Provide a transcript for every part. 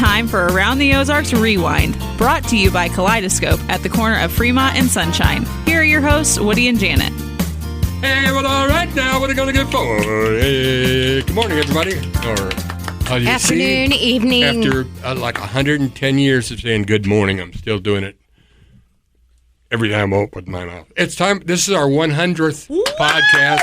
time for Around the Ozarks Rewind, brought to you by Kaleidoscope at the corner of Fremont and Sunshine. Here are your hosts, Woody and Janet. Hey, well, all right, now what are we going to get for? Hey, good morning, everybody. Afternoon, evening. After like 110 years of saying good morning, I'm still doing it every time I open my mouth. It's time. This is our 100th podcast.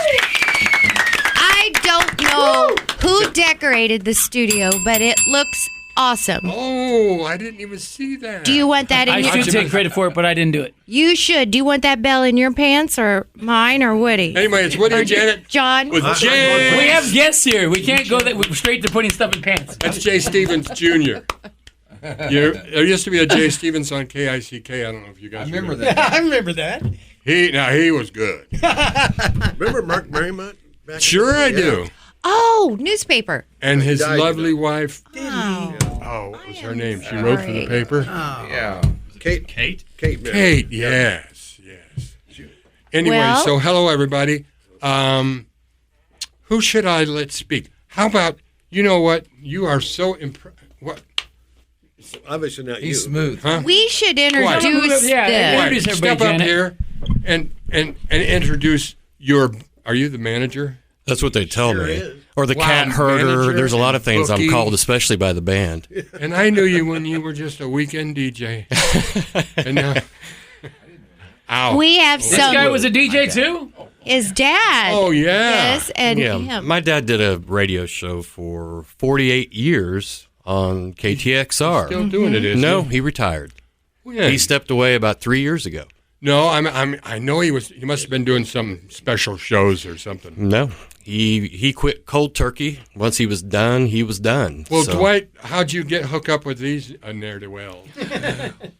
I don't know who decorated the studio, but it looks awesome. Oh, I didn't even see that. Do you want that in your... I should take credit for it, but I didn't do it. You should. Do you want that bell in your pants or mine or Woody? Anyway, it's Woody and Janet. John? With Jay. We have guests here. We can't go straight to putting stuff in pants. That's Jay Stevens, Jr. There used to be a Jay Stevens on KICK. I don't know if you guys remember that. I remember that. He was good. Remember Mark Marymount? Sure I do. Oh, newspaper. And his lovely wife. Oh. What was her name? She wrote for the paper. Yeah. Kate, yes. Anyway, so hello, everybody. Who should I let speak? How about, you know what? You are so what? Obviously not He's you. smooth. Huh? We should introduce introduce everybody, Step up Janet. here and introduce your, are you the manager? That's what they tell me. Is. Or the Wow, cat herder. manager There's a lot of things bookie. I'm called, especially by the band. And I knew you when you were just a weekend DJ. And now, ow. We have This some... guy was a DJ too? His dad. Oh, yeah. Yes, and Yeah, him. my dad did a radio show for 48 years on KTXR. Still doing it, isn't No, he? he retired. When? He stepped away about 3 years ago. No, I know he must have been doing some special shows or something. No, he quit cold turkey. Once he was done, he was done. Well, So- Dwight, how'd you hook up with these ne'er-do-wells?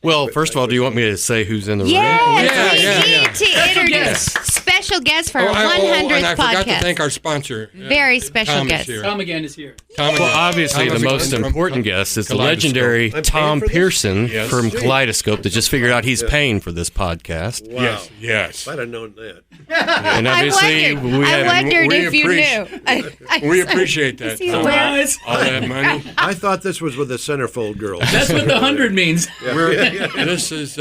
Well, first of all, do you want me to say who's in the room? Yes, we Yeah. need to introduce guest. special guest for our 100th and I forgot to podcast. thank our sponsor. Very special Tom is guest. here. Tom again is here. Tom Well, obviously, Tom the is most from important guest is the Kaleidoscope. legendary I'm paying Tom for this? Pearson Yes. from Kaleidoscope that just figured out he's paying for this podcast. Wow. Yes. If I'd have known that. And obviously, I wondered if you knew. We appreciate that, Is he Tom. aware? All that money. I thought this was with the centerfold girls. That's what the 100 means. This is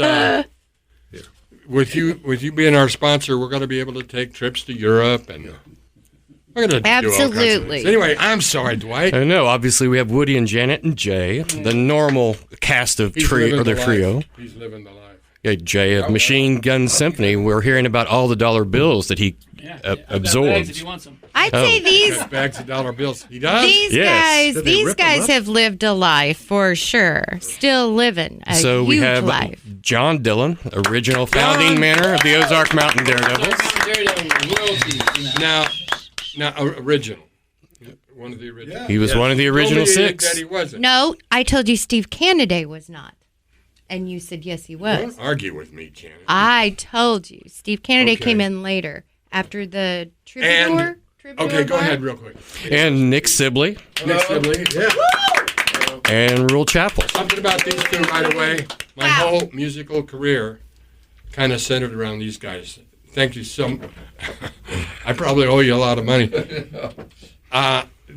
with you being our sponsor. We're going to be able to take trips to Europe and we're going to do all kinds of Absolutely. things. Anyway, I'm sorry, Dwight. I know. Obviously, we have Woody and Janet and Jay, the normal cast of He's living the trio. life. He's living the life. Yeah, Jay of Machine Gun Symphony. We're hearing about all the dollar bills that he I've got bags absorbs. if you want some. I'd say these Got bags of dollar bills. He does. Yes. Did they rip them up? have lived a life for sure. Still living a So we huge have life. John Dillon, original founding manor of the Ozark Mountain Daredevils. Now, original. One of the original. He was one of the original Told me six. that he wasn't. No, I told you Steve Canada was not. And you said yes, he was. Don't argue with me, Janet. I told you. Steve Canada Okay. came in later after the Troubadour. Okay, go ahead real quick. And Nick Sibley Nick Sibley. and Rule Chapel. Something about these two right away. My whole musical career kind of centered around these guys. Thank you so much. I probably owe you a lot of money.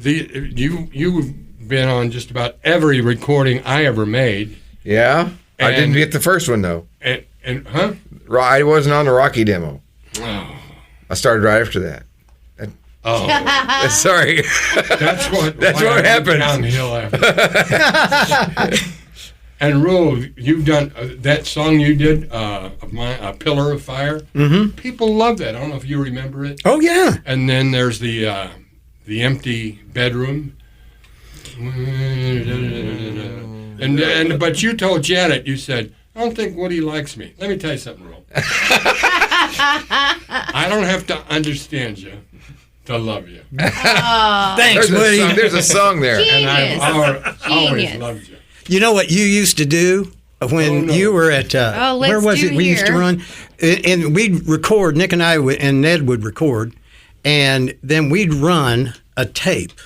You've been on just about every recording I ever made. Yeah, I didn't And- get the first one though. And huh? I wasn't on the Rocky demo. Oh. I started right after that. Oh, Sorry. that's what. That's why what I happened. went Downhill after. And Rule, you've done that song you did of my Pillar of Fire. Mm-hmm. People love that. I don't know if you remember it. Oh, yeah. And then there's the empty bedroom. And but you told Janet, you said, I don't think Woody likes me. Let me tell you something, Rule. I don't have to understand you to love you. Thanks, Woody. There's a song there. And I've always Genius. loved you. You know what you used to do when you were at, let's where was do it we used to here. run? And we'd record, Nick and I and Ned would record, and then we'd run a tape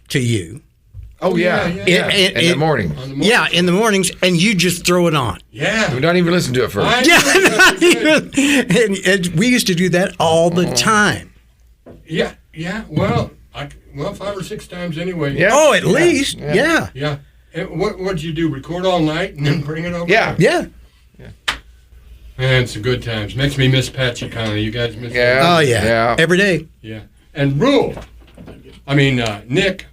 to you. Oh yeah, in the morning. On the morning. Yeah, in the mornings, and you just throw it on. Yeah. We don't even listen to it first. I- and we used to do that all the time. Yeah. Well, 5 or 6 times anyway. Yeah. Oh, at least, yeah. Yeah. And what'd you do? Record all night and then bring it over? Yeah. Yeah. Man, it's a good times. Makes me miss Pat Chicano. You guys miss Yeah. that? Oh, yeah. Every day. Yeah. And Nick,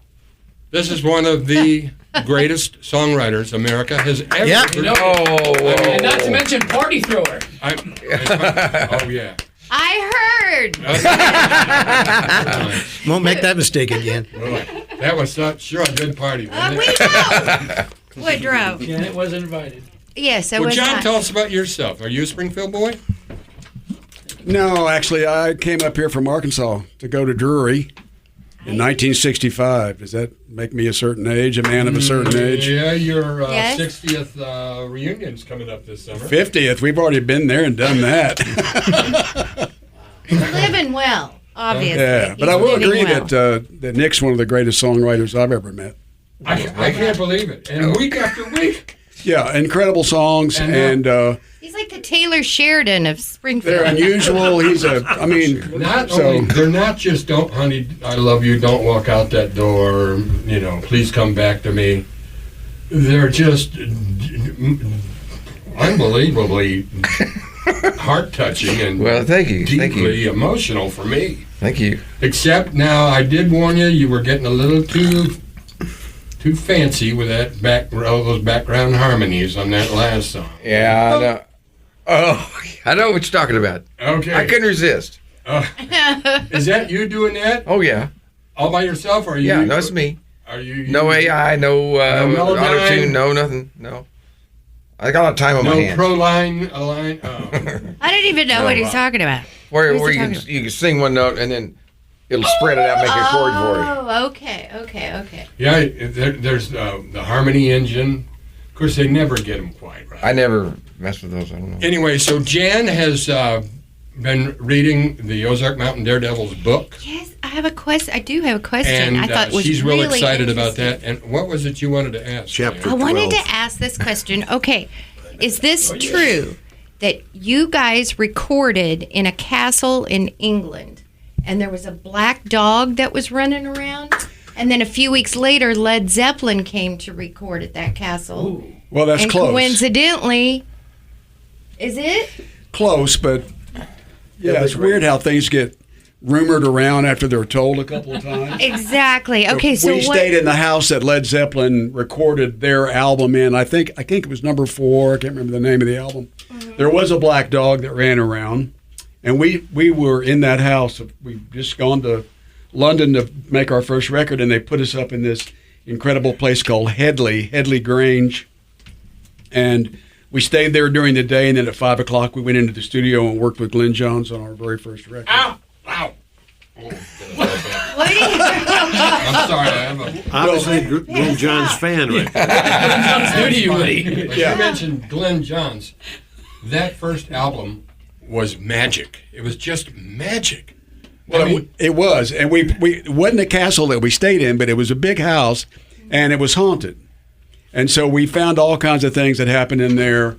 this is one of the greatest songwriters America has ever produced. And not to mention Party Thrower. Oh, yeah. I heard. Won't make that mistake again. Well, that was sure a good party, wasn't We it? know. What drove? Janet wasn't invited. Yes, I Well, was John, not. tell us about yourself. Are you a Springfield boy? No, actually, I came up here from Arkansas to go to Drury in 1965. Does that make me a certain age, a man of a certain age? Yeah, your Yes. 60th reunion's coming up this summer. 50th. We've already been there and done that. He's living well, obviously. Yeah, but He's I will living agree well. that Nick's one of the greatest songwriters I've ever met. I can't believe it. And week after week. Yeah, incredible songs, and He's like the Taylor Sheridan of Springfield. they're unusual. They're not just don't, honey, I love you, don't walk out that door, please come back to me. They're just unbelievably heart-touching and Well, thank you. deeply emotional for me. Thank you. Except now, I did warn you were getting a little too fancy with all those background harmonies on that last song. Yeah, I know. Oh, I know what you're talking about. Okay. I couldn't resist. Is that you doing that Oh, yeah. all by yourself? Or are you? Yeah, no, it's me. Are you? No AI, no Melodyne? auto-tune, no nothing, no. I got a lot of time on my No hands. pro line, a line. Oh. I didn't even know what he's talking about. Where What is he you talking can sing one note and then it'll spread it out, make a chord for you. Oh, okay. Yeah, there's the harmony engine. Of course, they never get them quite right. I never mess with those. I don't know. Anyway, so Jan has been reading the Ozark Mountain Daredevils book, Yes, I have a question. I do have a question. and I thought was she's real really excited about interesting. that. And what was it you wanted to ask? Chapter Jan? I wanted 12. to ask this question. Okay, is this true that you guys recorded in a castle in England and there was a black dog that was running around? And then a few weeks later, Led Zeppelin came to record at that castle. Well, that's and close. coincidentally, is it? Close, but yeah, it's weird how things get rumored around after they're told a couple of times. Exactly. Okay, so we what? stayed in the house that Led Zeppelin recorded their album in. I think it was number 4. I can't remember the name of the album. Mm-hmm. There was a black dog that ran around, and we were in that house. We'd just gone to London to make our first record, and they put us up in this incredible place called Headley Grange, and we stayed there during the day, and then at 5 o'clock we went into the studio and worked with Glenn Johns on our very first record. Ow! Ow! Oh, What do you? I'm sorry. I have a. Obviously, Glenn John's fan, right? Who do you, Woody? But you mentioned Glenn Johns. That first album was magic. It was just magic. Well, it was, and we it wasn't a castle that we stayed in, but it was a big house, and it was haunted. And so we found all kinds of things that happened in there.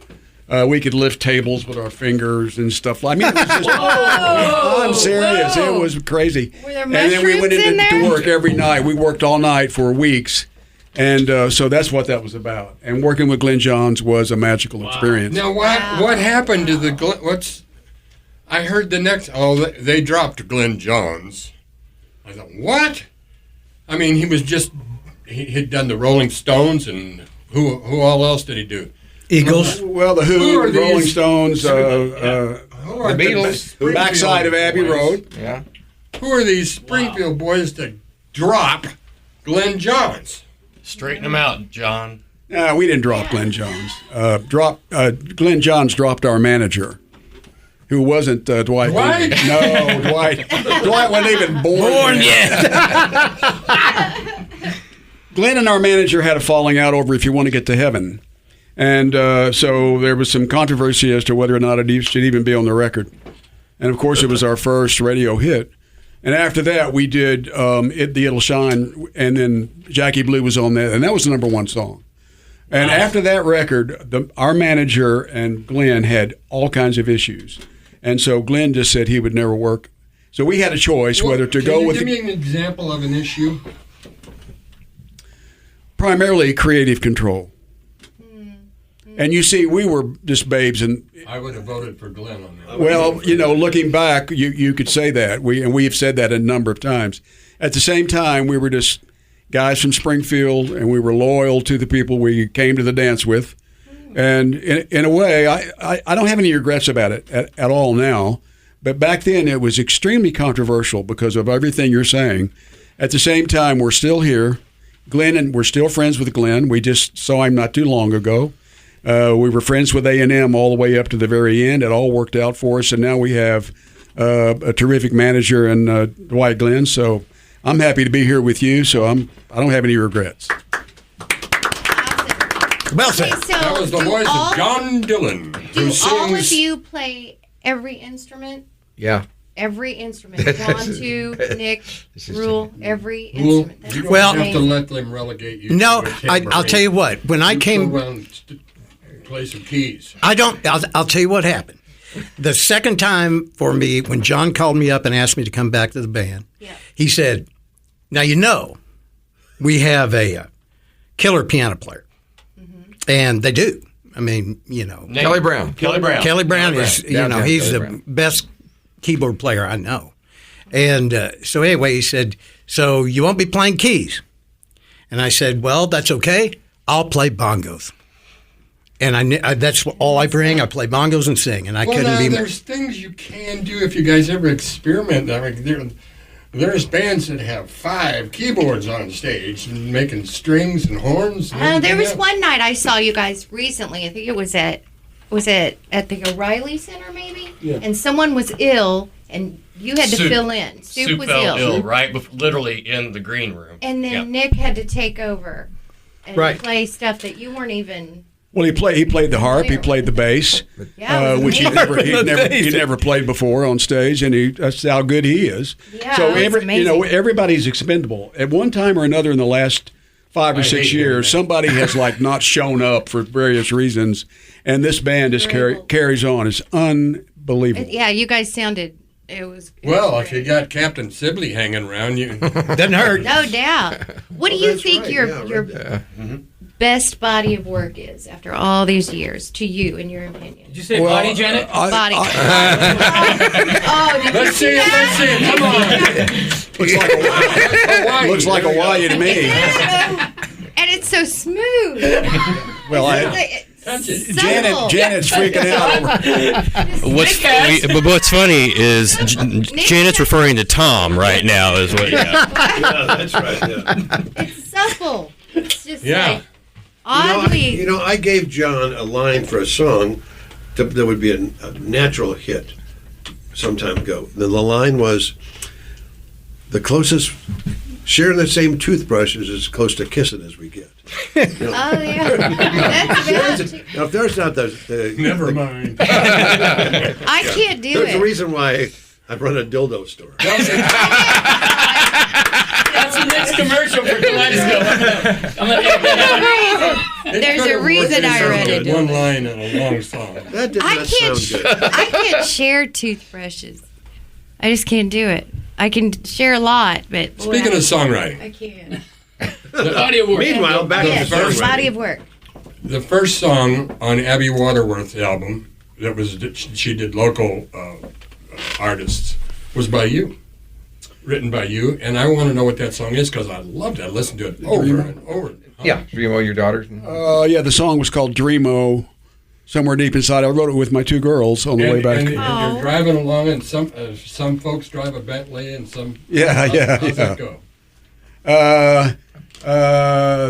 We could lift tables with our fingers and stuff. I mean, it was just, I'm serious. It was crazy. Were there and then we went mushrooms in there? to work every night. We worked all night for weeks. And so that's what that was about. And working with Glenn Johns was a magical experience. Now, what happened to the what's? I heard the next. Oh, they dropped Glenn Johns. I thought, what? I mean, he was just he'd done the Rolling Stones, and who all else did he do? Eagles. Well, the Who, are Rolling these- Stones, Who are The Beatles. Springfield backside of Abbey boys? Road. Yeah. Who are these Springfield boys to drop Glenn Johns? Straighten them out, John. No, we didn't drop Glenn Johns. Glenn Johns dropped our manager, who wasn't Dwight. Dwight? No, Dwight. Dwight wasn't even born yet. Glenn and our manager had a falling out over if you want to get to heaven. And so there was some controversy as to whether or not it should even be on the record. And, of course, it was our first radio hit. And after that, we did It'll Shine, and then Jackie Blue was on that, and that was the number 1 song. And after that record, our manager and Glenn had all kinds of issues. And so Glenn just said he would never work. So we had a choice whether to go with Can you give me an example of an issue? primarily creative control. And you see, we were just babes, and I would have voted for Glenn on that. well, looking back, you could say that. We have said that a number of times. At the same time, we were just guys from Springfield, and we were loyal to the people we came to the dance with. And in a way, I don't have any regrets about it at all now. But back then, it was extremely controversial because of everything you're saying. At the same time, we're still here. Glenn, and we're still friends with Glenn. We just saw him not too long ago. We were friends with A&M all the way up to the very end. It all worked out for us, and now we have a terrific manager in Dwight Glenn. So I'm happy to be here with you. So I don't have any regrets. Well said. Okay, so That was the do voice all- of John Dillon, Do who all of sings. you play every instrument? Yeah. Every instrument. John, too, Nick, Rule, every Well, instrument. That's you don't Well- have to let them relegate you. No, to a I'll tambourine. tell you what. When I You came, go around and play some keys. I'll tell you what happened. The second time for me, when John called me up and asked me to come back to the band, he said, "Now we have a killer piano player, and they do. I mean, Kelly Brown. Kelly Brown. Kelly Brown is, Downtown he's Kelly the Brown. best keyboard player I know." And so anyway, he said, "So you won't be playing keys?" And I said, "Well, that's okay. I'll play bongos." And that's all I bring. I play bongos and sing, and I Well, couldn't now, be. there's things you can do if you guys ever experiment. I mean, there's bands that have 5 keyboards on stage and making strings and horns. And There everything was else. one night I saw you guys recently. I think it was at the O'Reilly Center, maybe? Yeah. And someone was ill, and you had to Soup. fill in. Soup was fell ill. right? Literally in the green room. And then Yep. Nick had to take over and Right. play stuff that you weren't even. Well, he played the harp, he played the bass, Yeah, it was which he amazing. never played before on stage, and that's how good he is. Yeah, so it was amazing. everybody's expendable at one time or another in the last 5 or 6 years. Somebody has not shown up for various reasons, and this band just carries on. It's unbelievable. Yeah, you guys sounded. It was. Well, if you got Captain Sibley hanging around, you doesn't hurt. No doubt. What do you think right. your Yeah, best body of work is after all these years to you, in your opinion? Did you say body, Janet? Body. Oh, did you let's see see it. Let's see it. Come on. Looks like Hawaii to me. And it's so smooth. Well, Janet's freaking out over. What's funny is Janet's referring to Tom right now. Is what? Yeah, that's right. Yeah. It's supple. It's just Yeah. like oddly. I gave John a line for a song that would be a natural hit some time ago. The line was, "The closest, sharing the same toothbrush is as close to kissing as we get." Oh yeah, that's about. Now, if there's not the Never mind. I can't do there's a it. reason why I run a dildo store. That's the next commercial for Kaleidoscope. I'm gonna edit that out. There's a reason I read it. One line in a long song. That did I not can't. sound good. I can't share toothbrushes. I just can't do it. I can share a lot, but Speaking of songwriting, I can't. Body of work. Meanwhile, back to Yes, the first body of work. the first song on Abby Waterworth's album that she did local artists was by you, written by you, and I want to know what that song is because I loved it. I listened to it over and over. Yeah, Dreamo, your daughters. The song was called Dreamo. Somewhere deep inside, I wrote it with my 2 girls on the way back. And you're driving along, and some folks drive a Bentley, and some. How's that go?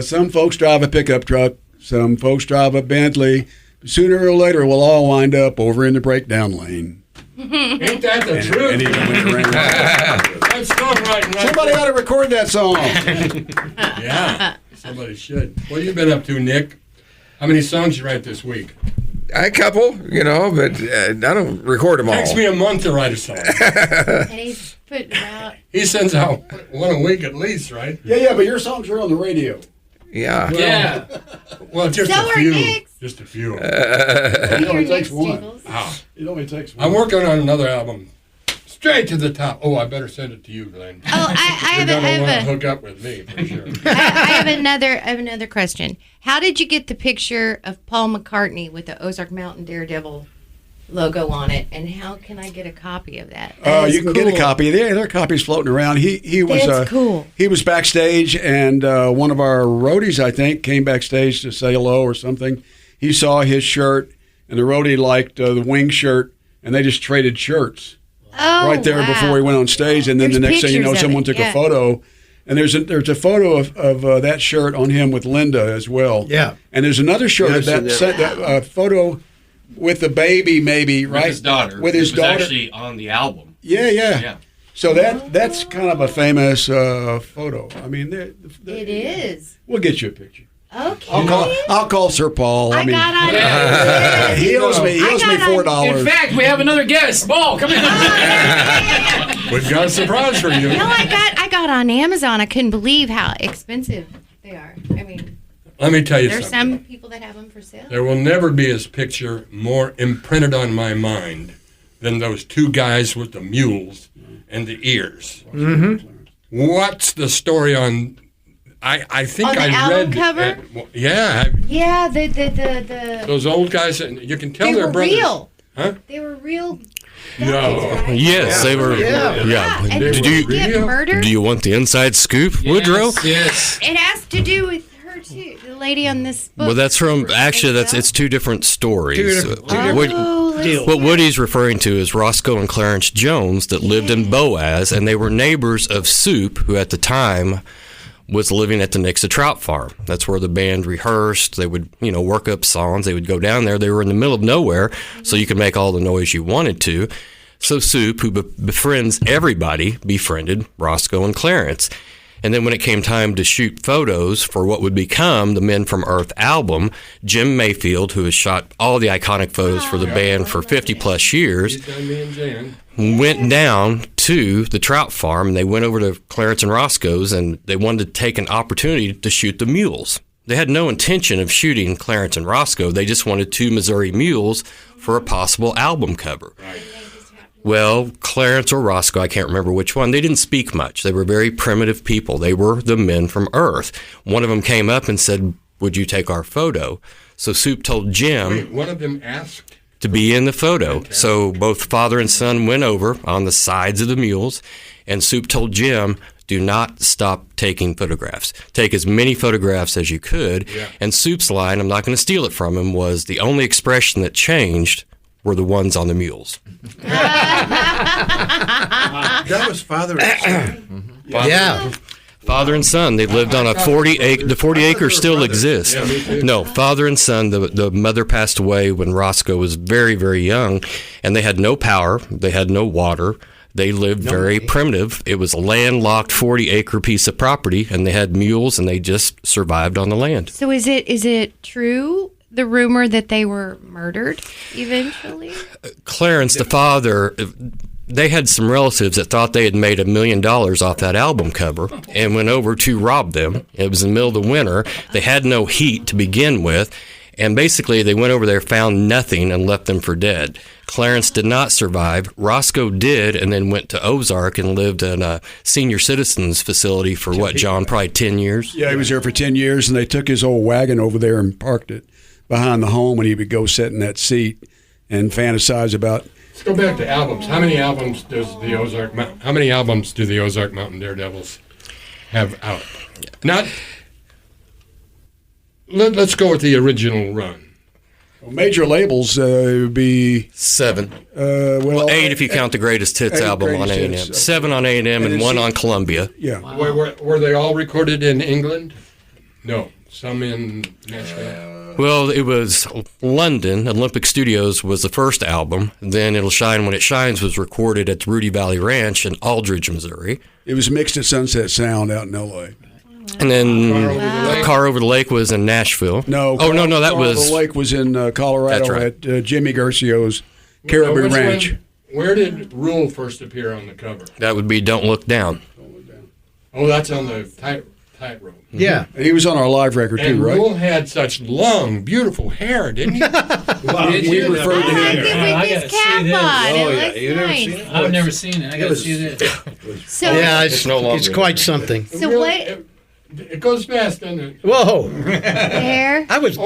Some folks drive a pickup truck. Some folks drive a Bentley. Sooner or later, we'll all wind up over in the breakdown lane. Ain't that the truth? And even when the rain That's songwriting, right? Somebody ought to record that song. Yeah, somebody should. What have you been up to, Nick? How many songs you write this week? A couple, but I don't record them all. Takes me a month to write a song. And he's putting out. He sends out one a week at least, right? Yeah, but your songs are on the radio. Yeah. Yeah. Well, just So a are few. Nick's. Just a few. It only Your takes next one. jingles. Ah. It only takes one. I'm working on another album Straight to the top. Oh, I better send it to you, Glenn. Oh, I You're going to want to have hook up with me for sure. I have another question. How did you get the picture of Paul McCartney with the Ozark Mountain Daredevil logo on it, and how can I get a copy of that? You can get a copy. There are copies floating around. He was That's cool. He was backstage, and one of our roadies, I think, came backstage to say hello or something. He saw his shirt, and the roadie liked the wing shirt, and they just traded shirts right there before he went on stage. And then There's the next thing you know, pictures of someone it, took yeah. a photo. And there's a photo of that shirt on him with Linda as well. Yeah. And there's another shirt Yeah, I've seen that photo with the baby, maybe, right? With his daughter. With his it was daughter. actually on the album. Yeah. So that's kind of a famous photo. I mean, It is. We'll get you a picture. Okay. I'll call Sir Paul. I mean, got on it. he owes me $4. In fact, we have another guest. Paul, come in. We've got a surprise for you. No, I got on Amazon. I couldn't believe how expensive they are. I mean, Let me tell you there's something. some people that have them for sale. There will never be a picture more imprinted on my mind than those two guys with the mules and the ears. Mm-hmm. What's the story on? I think On the I album read. cover? Yeah, Yeah, the those old guys. You can tell they they're were brothers. real. Huh? They were real. No. guys, right? Yes, they were. Yeah. And Did did you- you get murdered? Do you want the inside scoop, Woodrow? Yes. It has to do with her too. The lady on this book. Well, that's from actually it's two different stories. Oh, What Woody's referring to is Roscoe and Clarence Jones that lived in Boaz, and they were neighbors of Soup, who at the time was living at the Nixa Trout Farm. That's where the band rehearsed. They would, work up songs. They would go down there. They were in the middle of nowhere, so you could make all the noise you wanted to. So Soup, who befriends everybody, befriended Roscoe and Clarence. And then when it came time to shoot photos for what would become the Men from Earth album, Jim Mayfield, who has shot all the iconic photos for the band for 50-plus years, He's done me and Jan. went down to the trout farm, and they went over to Clarence and Roscoe's, and they wanted to take an opportunity to shoot the mules. They had no intention of shooting Clarence and Roscoe. They just wanted two Missouri mules for a possible album cover. Well, Clarence or Roscoe, I can't remember which one, they didn't speak much. They were very primitive people. They were the Men from Earth. One of them came up and said, "Would you take our photo?" So Soup told Jim Wait, one of them asked. to be in the photo. So both father and son went over on the sides of the mules, and Soup told Jim, "Do not stop taking photographs. Take as many photographs as you could." Yeah. And Soup's line, I'm not going to steal it from him, was the only expression that changed were the ones on the mules. That was father and son. Yeah. Father and son, they lived on a 40 acre. The 40 acres still exists. Yeah, me too. No, father and son. The mother passed away when Roscoe was very, very young, and they had no power. They had no water. They lived very primitive. It was a landlocked 40-acre piece of property, and they had mules, and they just survived on the land. So is it true, the rumor that they were murdered eventually? Clarence, the father, they had some relatives that thought they had made $1 million off that album cover and went over to rob them. It was in the middle of the winter. They had no heat to begin with. And basically, they went over there, found nothing, and left them for dead. Clarence did not survive. Roscoe did, and then went to Ozark and lived in a senior citizens facility for what, John, probably 10 years? Yeah, he was there for 10 years, and they took his old wagon over there and parked it behind the home, and he would go sit in that seat and fantasize about. Let's go back to albums. How many albums do the Ozark Mountain Daredevils have out? Let's go with the original run. Well, major labels would be 7. well 8 if you count the Greatest Hits 8 album on Greatest A&M. Hits. 7 on A&M and it's- 1 on Columbia. Yeah. Were they all recorded in England? No. Some in Nashville? Well, it was London. Olympic Studios was the first album. Then It'll Shine When It Shines was recorded at the Rudy Valley Ranch in Aldridge, Missouri. It was mixed at Sunset Sound out in L.A. And then Car Over the Lake? Car Over the Lake was in Nashville. No. Oh, no, that Car was... Over the Lake was in Colorado That's right. at Jimmy Garcio's Now, Caribou which Ranch. one- where did Rule first appear on the cover? That would be Don't Look Down. Oh, that's on the tightrope. Yeah. And he was on our live record And too, right? Rule had such long, beautiful hair, didn't he? We referred to I like him. it I with gotta his see cap this. on. Oh, It yeah. looks You never nice. seen it? I've never seen it. I got to see this. So, Yeah, It's no longer. it's quite something. so Really, what it goes fast, doesn't it? Whoa. hair? I was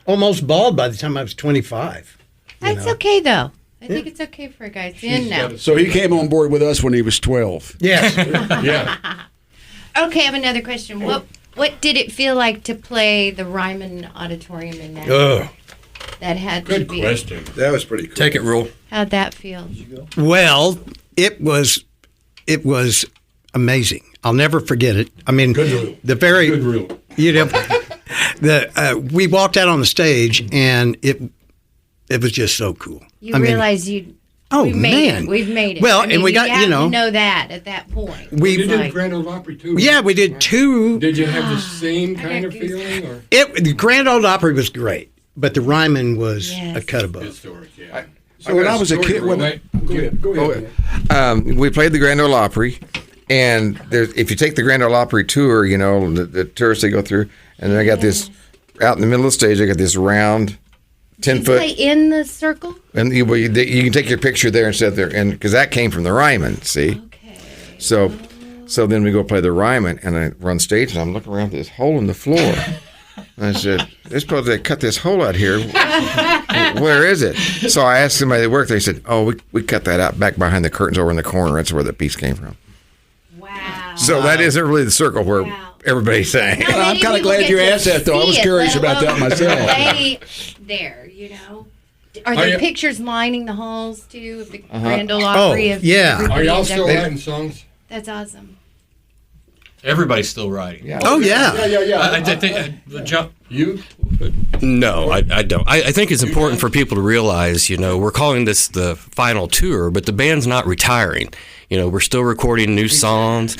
almost bald by the time I was 25. That's okay though. I think it's okay for a guy. It's in now. So he came on board with us when he was 12. Yes. Yeah. Okay, I have another question. What did it feel like to play the Ryman Auditorium in that? Ugh. That had to Good be. question. That was pretty cool. Take it, Rule. How'd that feel? Well, it was amazing. I'll never forget it. I mean, Good rule. the very Good rule. you know, we walked out on the stage and it was just so cool. You I mean, realize you. oh we've made man, it. We've made it. Well, I mean, and we got have you know, to know that at that point. we You did Like- Grand Ole Opry too. yeah we did two. Did you have the same I kind got of goose- feeling, or The Grand Ole Opry was great, but the Ryman was Yes. a cut good above. stories? Yeah. So when I was a kid, Go ahead. We played the Grand Ole Opry, and if you take the Grand Ole Opry tour, you know, the tourists they go through, and then I got this out in the middle of the stage. I got this round, 10-foot, Play in the circle. and you can take your picture there and sit there, and because that came from the Ryman, see. Okay. So then we go play the Ryman, and I run stage, and I'm looking around this hole in the floor. And I said, they're supposed to cut this hole out here. Where is it? So I asked somebody that worked there. They said, oh, we cut that out back behind the curtains over in the corner. That's where the piece came from. Wow. So that isn't really the circle where Wow. everybody's saying. How I'm many kinda people glad get you to asked that, though. I was see it, curious let about that alone myself. Play there, you know. Are Are there you- pictures lining the halls too of the Uh-huh. Grand Ole Opry? Oh, of yeah. everybody Are y'all still decorated? writing songs? That's awesome. Everybody's still writing. Yeah. Oh yeah. I think John. You? No, I don't. I think it's important for people to realize, you know, we're calling this the final tour, but the band's not retiring. You know, we're still recording new songs.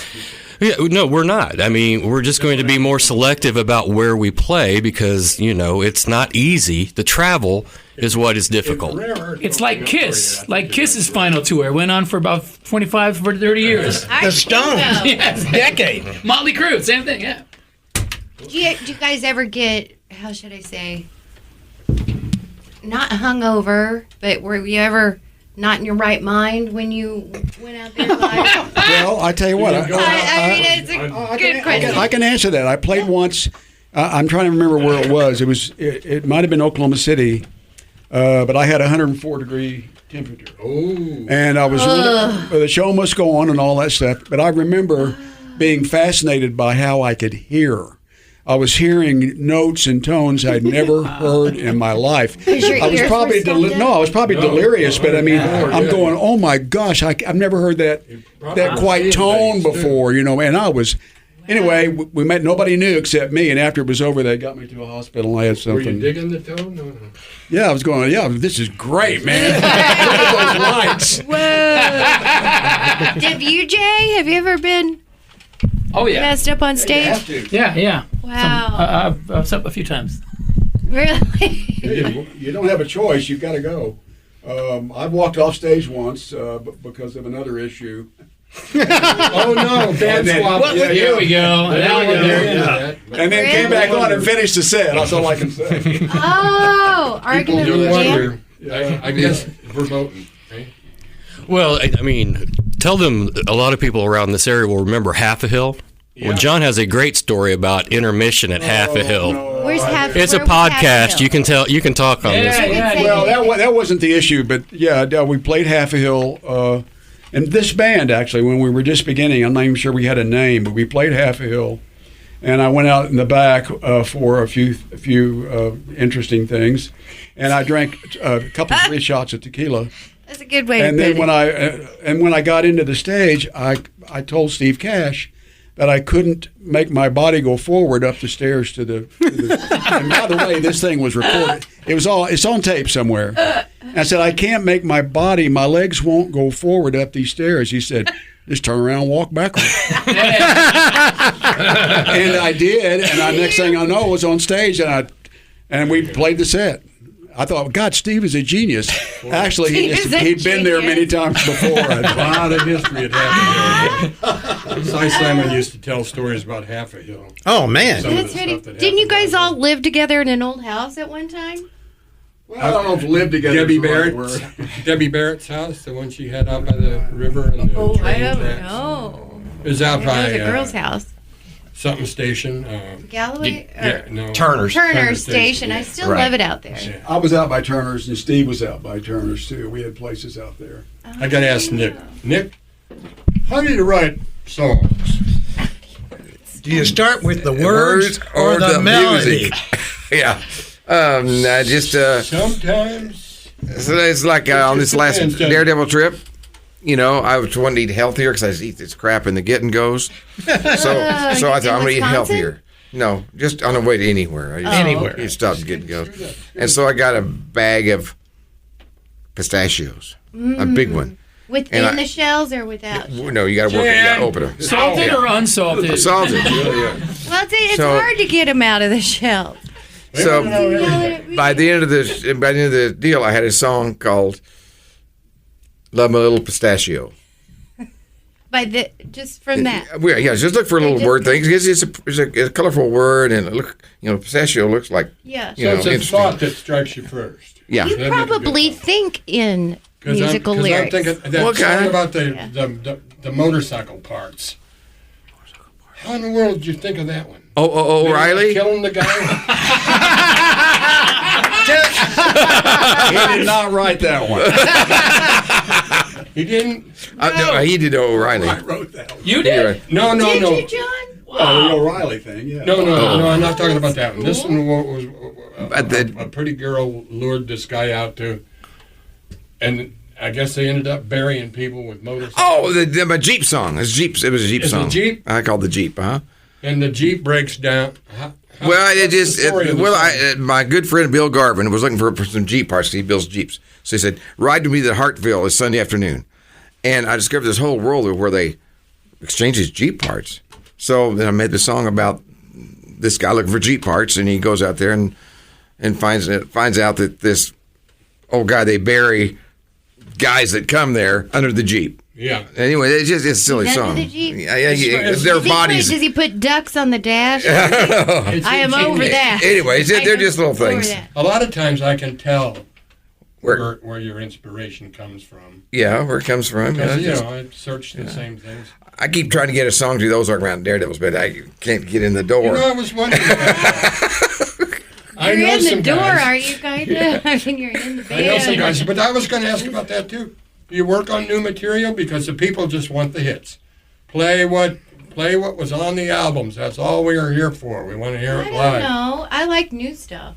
Yeah, no, we're not. I mean, we're just going to be more selective about where we play because, you know, it's not easy. The travel is what is difficult. It's like Kiss. Like Kiss's final tour went on for about 25 or 30 years. The Stones. Yes. Decade. Motley Crue, same thing, yeah. Do you guys ever get, how should I say, not hungover, but were you ever not in your right mind when you went out there live? Well, I tell you what, I mean, it's a good question. I can answer that. I played once. I'm trying to remember where it was. It might have been Oklahoma City, but I had 104-degree temperature. Oh. And I was really, the show must go on and all that stuff. But I remember being fascinated by how I could hear. I was hearing notes and tones I'd never heard in my life. Your I was ears probably were stuffed up? I was probably delirious, but I mean, I'm going, oh my gosh, I've never heard that quiet tone before, you know. And I was, anyway, we met. Nobody knew except me. And after it was over, they got me to a hospital. And I had Were you something. digging the toe? No. Yeah, I was going. Yeah, this is great, man. Look at those lights. Have you, Jay? Have you ever been Oh, yeah. messed up on stage? Yeah, yeah. Wow. I've slept a few times. Really? You don't have a choice. You've got to go. I've walked off stage once because of another issue. Oh no, band swap. Here we go. Now we're there. And then came back on and finished the set. That's all I can say. Oh, argument You with Jam? wonder. I guess verboten. Right? Well, I mean, tell them a lot of people around this area will remember Half a Hill. Well, John has a great story about intermission at Half a Hill. Where's half? It's a where was Half podcast. Hill? You can talk on this. Yeah. Well, that wasn't the issue, but yeah, we played Half a Hill. And this band, actually, when we were just beginning, I'm not even sure we had a name, but we played Half a Hill. And I went out in the back for a few interesting things. And I drank a couple, 3 shots of tequila. That's a good way And to then put it. when I got into the stage, I told Steve Cash that I couldn't make my body go forward up the stairs to the and by the way, this thing was recorded. It's on tape somewhere. I said, I can't make my legs won't go forward up these stairs. He said, just turn around and walk backwards. And I did, and the next thing I know, I was on stage, and we played the set. I thought, God, Steve is a genius. Actually, Steve he'd is a been there many times before. A lot of history had happened. Cy Slamon used to tell stories about Half a Hill. Oh, man. Some of the That's stuff right. that Didn't you happened guys all live together in an old house at one time? Well, I don't know if live together Debbie is the right Barrett's, word. Debbie Barrett's house, the one she had out by the river and the I train don't tracks. know. It was out It by was a girl's house. something station. Galloway? Yeah, no. Turner's. Turner Station. I still Right. love it out there. Yeah. I was out by Turner's, and Steve was out by Turner's, too. We had places out there. I got to ask Nick. Nick, how do you write songs? Do you start with the words or the melody? music? Yeah. I just Sometimes. so it's like on this last Depends, doesn't it? Daredevil trip. You know, I was wanting to eat healthier because I eat this crap and the getting goes. So I thought I'm going to eat Wisconsin? healthier. No, just on the way to anywhere. Anywhere. You stop getting goes. And so I got a bag of pistachios, a big one. Within And the shells or without? No, you got to work it. You got to open them. Salted or unsalted? Salted. Well, it's So- hard to get them out of the shells. So Yell at me. by the end of the deal, I had a song called "Love My Little Pistachio." Just from that. Yeah, just look for little just- word things. It's a colorful word, and pistachio looks like Yeah. you know, So it's a interesting. thought that strikes you first. Yeah. You That'd make a good probably song. think in 'Cause musical I'm lyrics. thinking that What song kind? about the motorcycle parts. How in the world did you think of that one? Oh, Maybe O'Reilly. killing the guy. He did not write that one. He didn't. No, he did O'Reilly. I wrote that one. You He did? wrote- No, no, Did no. you, John? Oh, the O'Reilly thing, yeah. No, I'm not talking about that one. This one was But the- a pretty girl lured this guy out to, and I guess they ended up burying people with motorcycles. Oh, the Jeep song. It was a Jeep Is it song. Jeep? I called the Jeep, huh? And the Jeep breaks down. Well, it what's just the story of the song? my good friend Bill Garvin was looking for some Jeep parts. He builds Jeeps, so he said, "Ride with me to Hartville this Sunday afternoon," and I discovered this whole world of where they exchange his Jeep parts. So then I made the song about this guy looking for Jeep parts, and he goes out there and finds out that this old guy, they bury guys that come there under the Jeep. Yeah. Anyway, it's just a silly Under song. the Jeep? Yeah, It's- their Does he bodies. does he put ducks on the dash? It's I am over ingenious. that. Anyway, I they're am just little over things. that. A lot of times I can tell Where where your inspiration comes from. where it comes from. Because, Yeah, I search the same things. I keep trying to get a song to the Ozark Mountain Daredevils, but I can't get in the door. I was wondering about that. I You're know in the some door, guys. are you, kind of? I mean, you're in the I know some band. guys, but I was going to ask about that too. Do you work on new material because the people just want the hits? Play what was on the albums. That's all we are here for. We want to hear I it don't live. know. I like new stuff.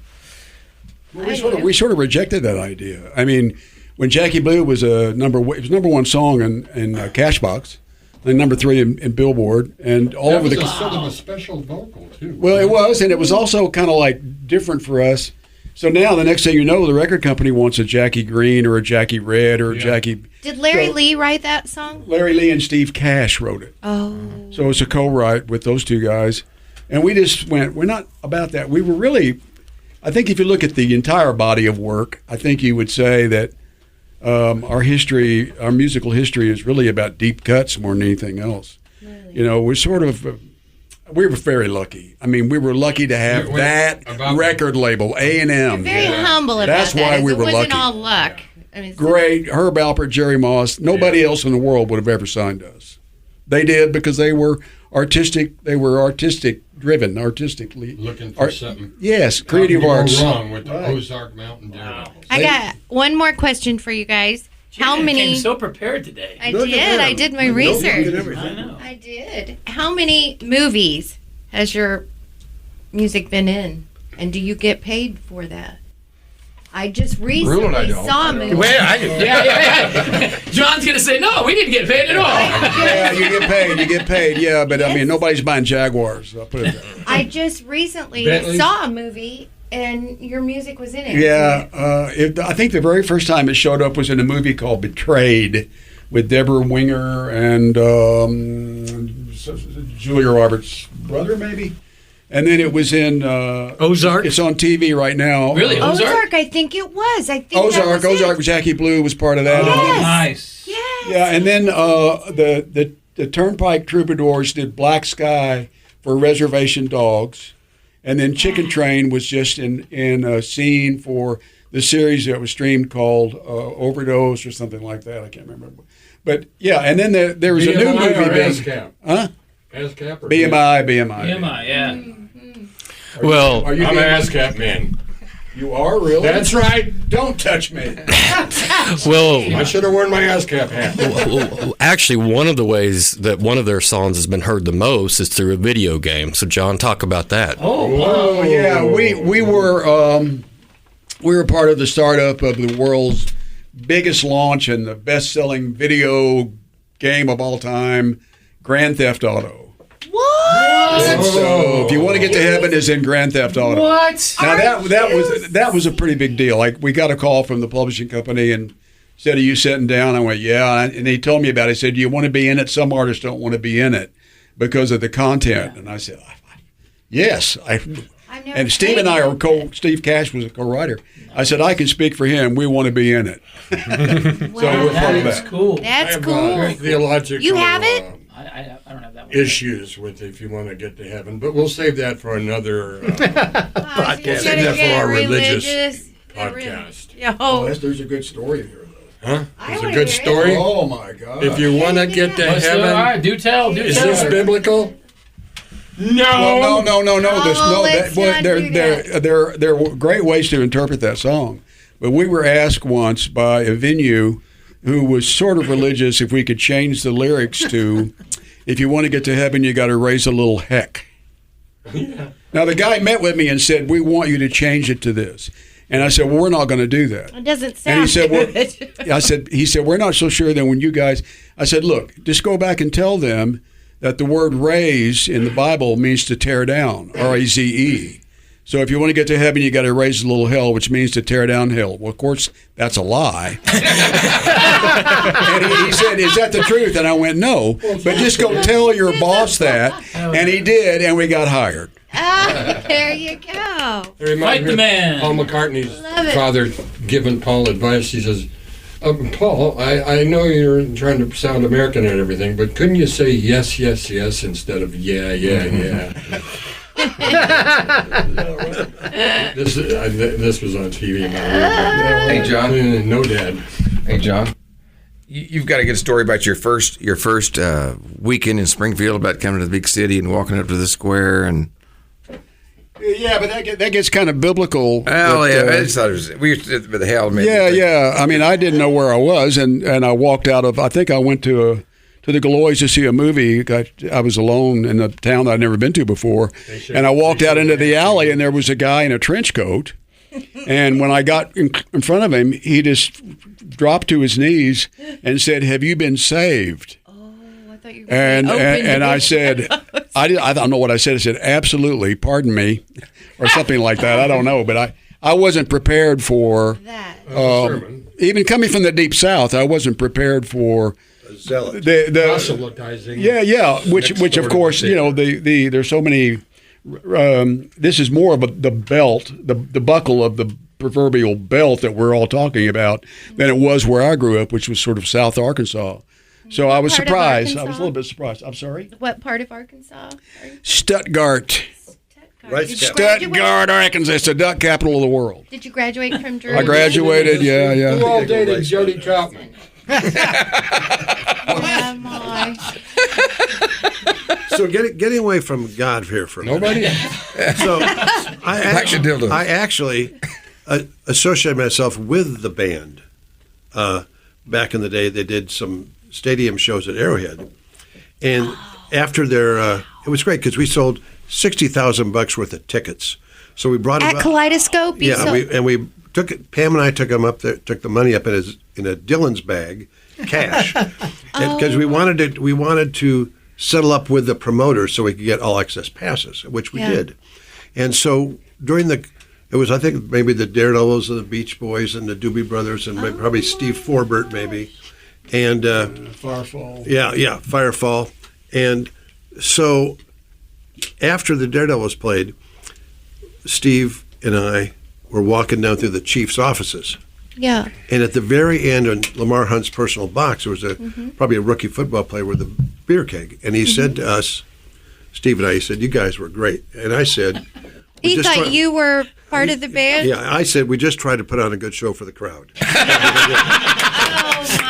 Well, we sort of rejected that idea. I mean, when Jackie Blue was number one song in Cashbox, then number 3 in Billboard, and all That over was the. a sort of a special vocal too. Well, it was, and it was also kind of like different for us. So now, the next thing you know, the record company wants a Jackie Green or a Jackie Red or a Yeah. Jackie. Did Larry So- Lee write that song? Larry Lee and Steve Cash wrote it. Oh. So it's a co-write with those two guys. And we just went, we're not about that. We were really, I think if you look at the entire body of work, I think you would say that our history, our musical history is really about deep cuts more than anything else. Really? You know, we're sort of, we were very lucky. I mean, we were lucky to have Wait, that about- record label, A&M. Very humble about That's that. why we it were wasn't lucky. all luck. I mean, Great. Herb Alpert, Jerry Moss. Nobody else in the world would have ever signed us. They did because they were artistic. They were artistic driven, artistically Looking for something. Yes, creative How could arts. you go wrong with the Ozark Mountain Daredevils? I got one more question for you guys. How Janet many? came so prepared today. I Look at did. I him. did my Look at research. everything. I know. I did. How many movies has your music been in, and do you get paid for that? I just recently saw a movie. Yeah. John's gonna say no. We didn't get paid at all. Yeah, you get paid. You get paid. Yeah, but I mean, nobody's buying Jaguars. I'll put it that way. I just recently Bentleys? saw a movie, and your music was in it. Yeah, I think the very first time it showed up was in a movie called Betrayed with Deborah Winger and Julia Roberts' brother, maybe. And then it was in Ozark. It's on TV right now. Really? Ozark, I think it was. I think Ozark. that was Ozark. Jackie Blue was part of that. Yes. Nice. Yes. Yeah, and then the Turnpike Troubadours did Black Sky for Reservation Dogs, and then Chicken Train was just in a scene for the series that was streamed called Overdose or something like that. I can't remember. But yeah, and then there was a new BMI movie. or ASCAP? Huh? ASCAP or BMI. BMI, yeah. Well, Are you I'm an BMI? ASCAP man. You are really? That's right. Don't touch me. I should have worn my ASCAP hat. actually, one of the ways that one of their songs has been heard the most is through a video game. So, John, talk about that. Oh yeah, we were part of the startup of the world's biggest launch and the best-selling video game of all time, Grand Theft Auto. What? And so, if you want to get to heaven, is in Grand Theft Auto. What? Now that was a pretty big deal. Like we got a call from the publishing company and said, "Are you sitting down?" I went, "Yeah," and he told me about it. He said, "Do you want to be in it?" Some artists don't want to be in it because of the content, and I said, "Yes." And Steve and I Steve Cash was a co-writer. I said, I can speak for him. We want to be in it. So we're part of That's that. cool. That's I have cool. theological You have it? I don't have that one. issues with if you want to get to heaven, but we'll save that for another Podcast. Save that for our religious podcast. Oh, there's a good story here, though. Huh? I It's a wanna good hear it. story. Oh my God! If you want to get to Let's do it. All heaven, right, do tell. is this biblical? Well, no. let's not do that. There were great ways to interpret that song, but we were asked once by a venue who was sort of religious if we could change the lyrics to, "If you want to get to heaven, you got to raise a little heck." Now the guy met with me and said, "We want you to change it to this," and I said, "Well, we're not going to do that." It doesn't sound And he said, good. he said, "We're not so sure then when you guys," I said, "Look, just go back and tell them that the word raise in the Bible means to tear down, R-A-Z-E. So if you want to get to heaven, you got to raise a little hell, which means to tear down hell." Well, of course, that's a lie. And he said, "Is that the truth?" And I went, "No, but just go tell your boss that." And he did, and we got hired. Ah, there you go. It reminds Fight me the of man. Paul McCartney's Love it. father giving Paul advice. He says, Paul, I know you're trying to sound American and everything, but couldn't you say yes, yes, yes instead of yeah, yeah, yeah? This was on TV. Hey, John. No, Dad. Hey, John. You've got to get a story about your first weekend in Springfield, about coming to the big city and walking up to the square and. Yeah, but that gets kind of biblical. Well, yeah, I just thought it was. We used to the hell. Yeah. I mean, I didn't know where I was, and I walked out of. I think I went to the Galois to see a movie. I was alone in a town that I'd never been to before, and I walked out into the alley, and there was a guy in a trench coat. And when I got in front of him, he just dropped to his knees and said, "Have you been saved?" And I said, I don't know what I said. I said, "Absolutely, pardon me," or something like that. I don't know, but I wasn't prepared for That. even coming from the deep South. I wasn't prepared for Zealot. the Proselytizing. yeah, which of course there's so many. This is more of the belt, the buckle of the proverbial belt that we're all talking about than it was where I grew up, which was sort of South Arkansas. So I was Part of surprised. I Arkansas? was a little bit surprised. I'm sorry. What part of Arkansas? Stuttgart. Right, Did you Stuttgart, graduate? Arkansas. It's the duck capital of the world. Did you graduate from Drury? I graduated. Yeah. Who all dated Jody Troutman? Oh, my. So getting away from God here for a minute. Nobody? So I actually associated myself with the band. Back in the day, they did some stadium shows at Arrowhead, and after their, it was great because we sold $60,000 worth of tickets. So we brought At Kaleidoscope? You Yeah, sold- we took it. Pam and I took them up there, took the money up in a Dylan's bag, cash, because we wanted to settle up with the promoter so we could get all access passes, which we did. And so it was, I think, maybe the Daredevils and the Beach Boys and the Doobie Brothers and probably Steve Forbert maybe, and Firefall. yeah, Firefall, and so after the Daredevils played, Steve and I were walking down through the chief's offices. Yeah. And at the very end, in Lamar Hunt's personal box, there was probably a rookie football player with a beer keg. And he said to us, Steve and I, he said, "You guys were great." And I said, He thought you were part of the band? Yeah, I said, "We just tried to put on a good show for the crowd."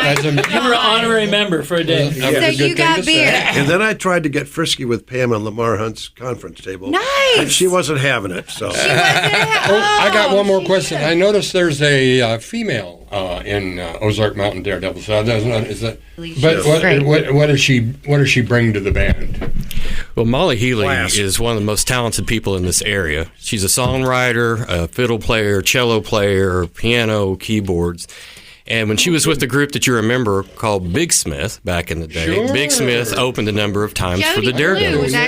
You were an honorary member for a day. So you got beer. And then I tried to get frisky with Pam on Lamar Hunt's conference table. Nice. And she wasn't having it. So I got one more question. I noticed there's a female in Ozark Mountain Daredevils. What does she bring to the band? Well, Molly Healy is one of the most talented people in this area. She's a songwriter, a fiddle player, cello player, piano, keyboards. And when she was with the group that you remember called Big Smith back in the day, Sure. Big Smith opened a number of times for the Daredevils. I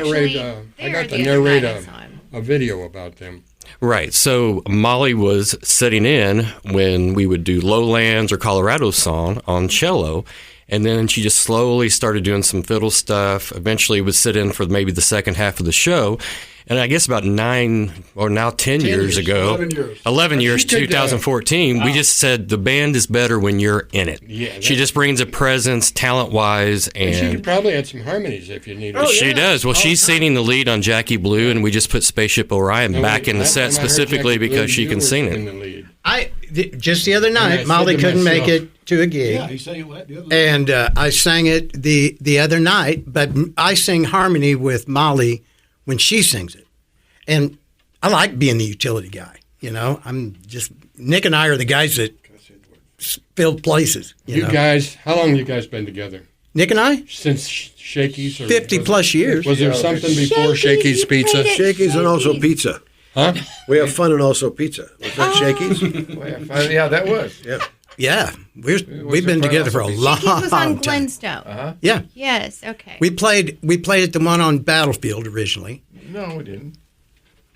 got to narrate a video about them. Right. So Molly was sitting in when we would do Lowlands or Colorado Song on cello. And then she just slowly started doing some fiddle stuff. Eventually would sit in for maybe the second half of the show. And I guess about 10 years ago, 11 years, 2014, we just said the band is better when you're in it. Yeah, she just brings a presence, talent-wise. And she and could probably add some harmonies if you need it. She does. Well, she's singing the lead on Jackie Blue, and we just put Spaceship Orion back in the set specifically because she can sing it. Just the other night, Molly couldn't make it to a gig. Yeah, he sang it the other night. And I sang it the other night, but I sing harmony with Molly when she sings it. And I like being the utility guy, you know. Nick and I are the guys that fill places. You know? Guys, how long have you guys been together? Nick and I? Since Shakey's? 50 plus years. Was there something before Shakey's Pizza? Shakey's and also pizza. Huh? We have fun and also pizza. Was that Shakey's? Yeah, that was. Yeah. Yeah, we've been together for a long time. He was on Glenstone. Uh-huh. Yeah. Yes, okay. We played at the one on Battlefield originally. No, we didn't.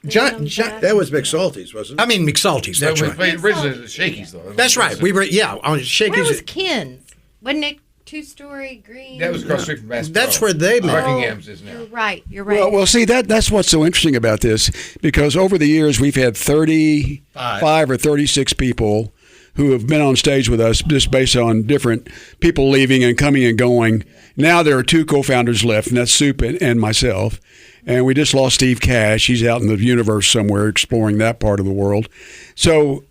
John, That was McSalty's, wasn't it? I mean McSalty's. That's we right. played originally the Shakey's, though. That's right. We were on Shakey's. Where was Ken's? Wasn't it two-story green? That was across the street from Bass Pro. That's where they met. Buckingham's is now. You're right. You're right. Well, see, that's what's so interesting about this, because over the years we've had 35 or 36 people who have been on stage with us just based on different people leaving and coming and going. Now there are two co-founders left, and that's Soup and myself. And we just lost Steve Cash. He's out in the universe somewhere exploring that part of the world. So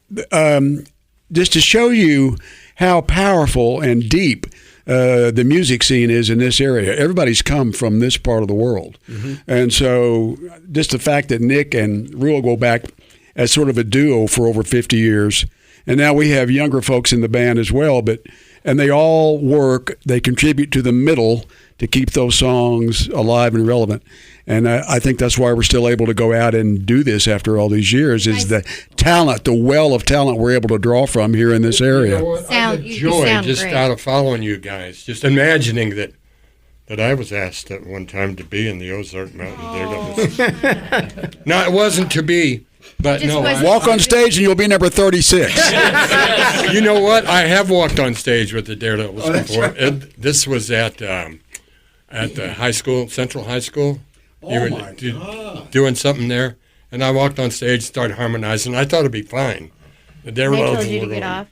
just to show you how powerful and deep the music scene is in this area. Everybody's come from this part of the world. Mm-hmm. And so just the fact that Nick and Rule go back as sort of a duo for over 50 years. And now we have younger folks in the band as well, and they all work, they contribute to the middle to keep those songs alive and relevant. And I think that's why we're still able to go out and do this after all these years, is the talent, the well of talent we're able to draw from here in this area. You know what? I had joy just out of following you guys, just imagining that I was asked at one time to be in the Ozark Mountain Daredevils. No, it wasn't to be. But no, walk on stage and you'll be number 36. You know what? I have walked on stage with the Daredevils before. Right. This was at the high school, Central High School. You were doing something there, and I walked on stage, started harmonizing. I thought it'd be fine. The Daredevils told you to get off.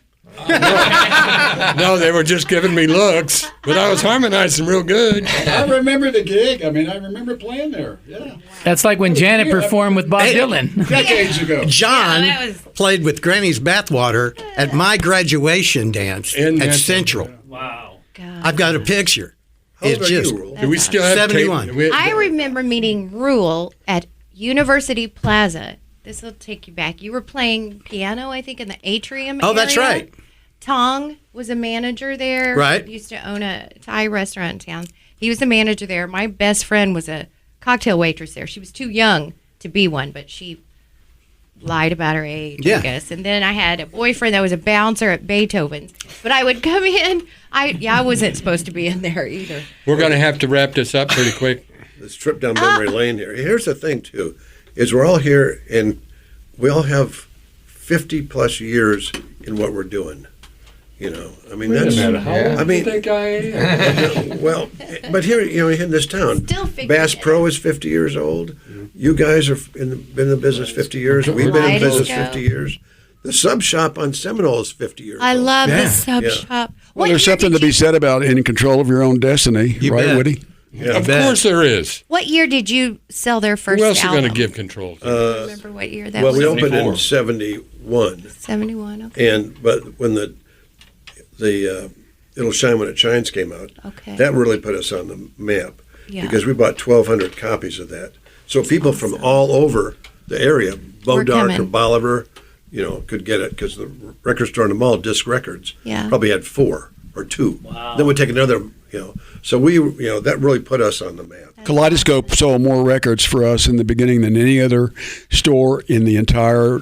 No, they were just giving me looks, but I was harmonizing real good. I remember the gig. I mean, I remember playing there. Yeah. That's like when Janet performed with Bob Dylan. Decades ago. John played with Granny's Bathwater at my graduation dance at Central. Wow. God. I've got a picture. It's just do we still have 71. I remember meeting Rule at University Plaza. This will take you back. You were playing piano, I think, in the atrium area. That's right. Tong was a manager there. Right. Used to own a Thai restaurant in town. He was the manager there. My best friend was a cocktail waitress there. She was too young to be one, but she lied about her age, I guess. And then I had a boyfriend that was a bouncer at Beethoven's. But I would come in. I wasn't supposed to be in there either. We're going to have to wrap this up pretty quick. Let's trip down memory lane here. Here's the thing, too, is we're all here, and we all have 50-plus years in what we're doing. You know, I mean, that's. How old I mean, do you think I am? well, but here, you know, in this town, Still figuring Bass it Pro is 50 years old. You guys are been in the business 50 years. We've been in business Kaleidoscope. 50 years. The sub shop on Seminole is 50 years I old. love the Yeah. sub Yeah. shop. Well, What there's year something did to be you- said about in control of your own destiny, You right, bet. Woody? Yeah. Of course there is. What year did you sell their first Who else are album? going to give control to? Do you remember what year that Well, was? we opened in 74. 71, 71. Okay. but when the It'll Shine When It Shines came out, Okay. that really put us on the map Yeah. because we bought 1,200 copies of that. So people from all over the area, We're Bodark or coming. Bolivar, you know, could get it because the record store in the mall, Disc Records, Yeah. probably had 4 or 2. Wow. Then we'd take another, you know. So we, you know, that really put us on the map. Kaleidoscope sold more records for us in the beginning than any other store in the entire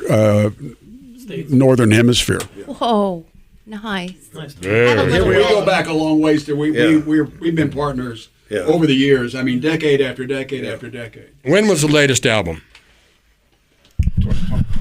northern hemisphere. Whoa. Nice. Very. We go back a long ways. Yeah. We've been partners Yeah. over the years. I mean, decade after decade after decade. When was the latest album?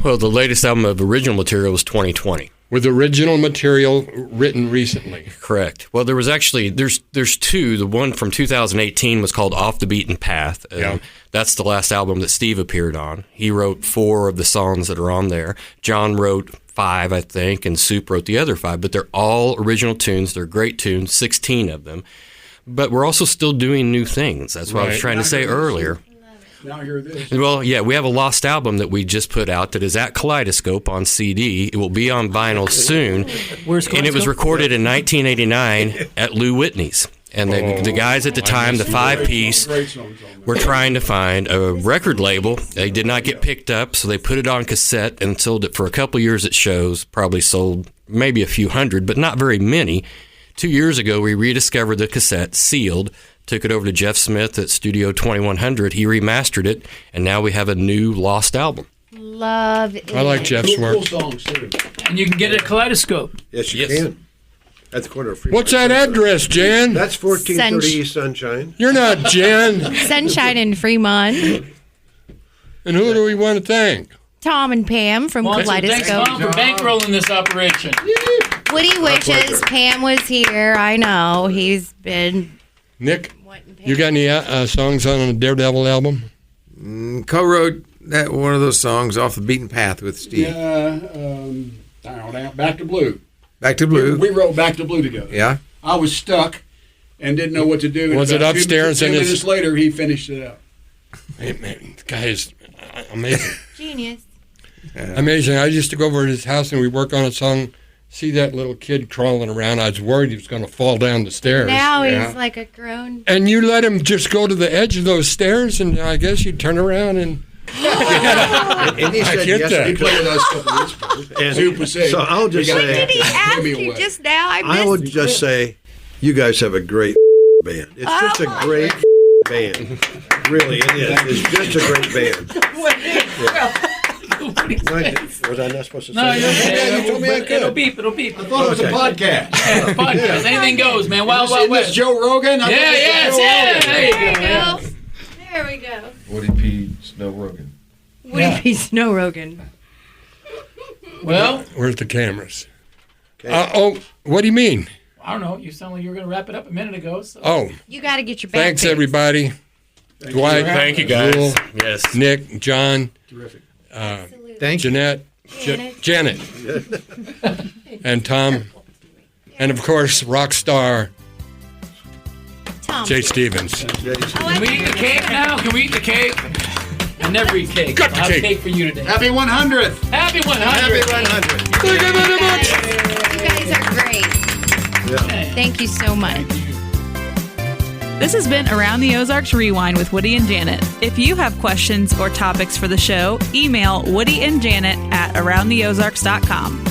Well, the latest album of original material was 2020. With original material written recently. Correct. Well, there was actually there's two. The one from 2018 was called Off the Beaten Path. Yeah. That's the last album that Steve appeared on. He wrote 4 of the songs that are on there. John wrote 5, I think, and Soup wrote the other 5. But they're all original tunes. They're great tunes, 16 of them. But we're also still doing new things. That's what I was Right. trying to say earlier. Now hear this. Well, yeah, we have a lost album that we just put out that is at Kaleidoscope on CD. It will be on vinyl soon. Where's And it was Kaleidoscope? recorded in 1989 at Lou Whitney's. And the guys at the time, the 5-piece, Great songs on there. were trying to find a record label. They did not get picked up, so they put it on cassette and sold it for a couple years at shows. Probably sold maybe a few hundred, but not very many. 2 years ago, we rediscovered the cassette, sealed, took it over to Jeff Smith at Studio 2100. He remastered it, and now we have a new lost album. Love it. I like Jeff's Cool work. songs too. And you can get it at Kaleidoscope. Yes, you Yes. can. At the corner of Fremont. What's that address, Jan? That's 1430 Sunsh- East Sunshine. You're not Jan. Sunshine in Fremont. And who do we want to thank? Tom and Pam from Thanks, Kaleidoscope. Tom, for bankrolling this operation. Woody wishes Pam was here. I know. He's been Nick, wanting Pam. you got any songs on the Daredevil album? Co-wrote that one of those songs, Off the Beaten Path, with Steve. Yeah, Back to Blue. Back to Blue. We wrote Back to Blue together. Yeah. I was stuck and didn't know what to do. And Was it about upstairs 2 in his- minutes later, he finished it out. Hey, man, the guy is amazing. Genius. Amazing. I used to go over to his house and we work on a song. See that little kid crawling around. I was worried he was going to fall down the stairs. Now Yeah. he's like a grown. And you let him just go to the edge of those stairs, and I guess you turn around and. And he I said get yes. that. He played with us a couple weeks ago. And Super safe. so I'll just You got say, that. Did he ask Give me you away. just now? I I would missed. just say, you guys have a great band. It's just a great band. Really, it is. It's just a great band. Was I not supposed to say No, you're that? okay. you told me I could. It'll beep. It'll beep. I thought it was a podcast. Podcast. Anything goes, man. Wild, wild Isn't this west. Joe Rogan? I thought Yeah, this was yes, Joe yeah. Rogan. There you There we go. go. Woody P. Snow Rogan. Woody P. Snow Rogan. Well, Where's the cameras? Okay. What do you mean? I don't know. You sound like you were going to wrap it up a minute ago. So. Oh, You got to get your back. thanks, fixed. everybody. Dwight, Thank you, guys. Jewel, Yes. Nick, John, Terrific. Thank you. Jeanette, Janet, and Tom, and of course, rock star Tom. Jay Stevens. Can we eat the cake now? Can we eat the cake? I never eat cake. Cut the I'll have cake. cake for you today. Happy 100th. Happy 100. Happy 100th. Thank you very much. You guys are great. Thank you so much. This has been Around the Ozarks Rewind with Woody and Janet. If you have questions or topics for the show, email Woody and Janet at aroundtheozarks.com.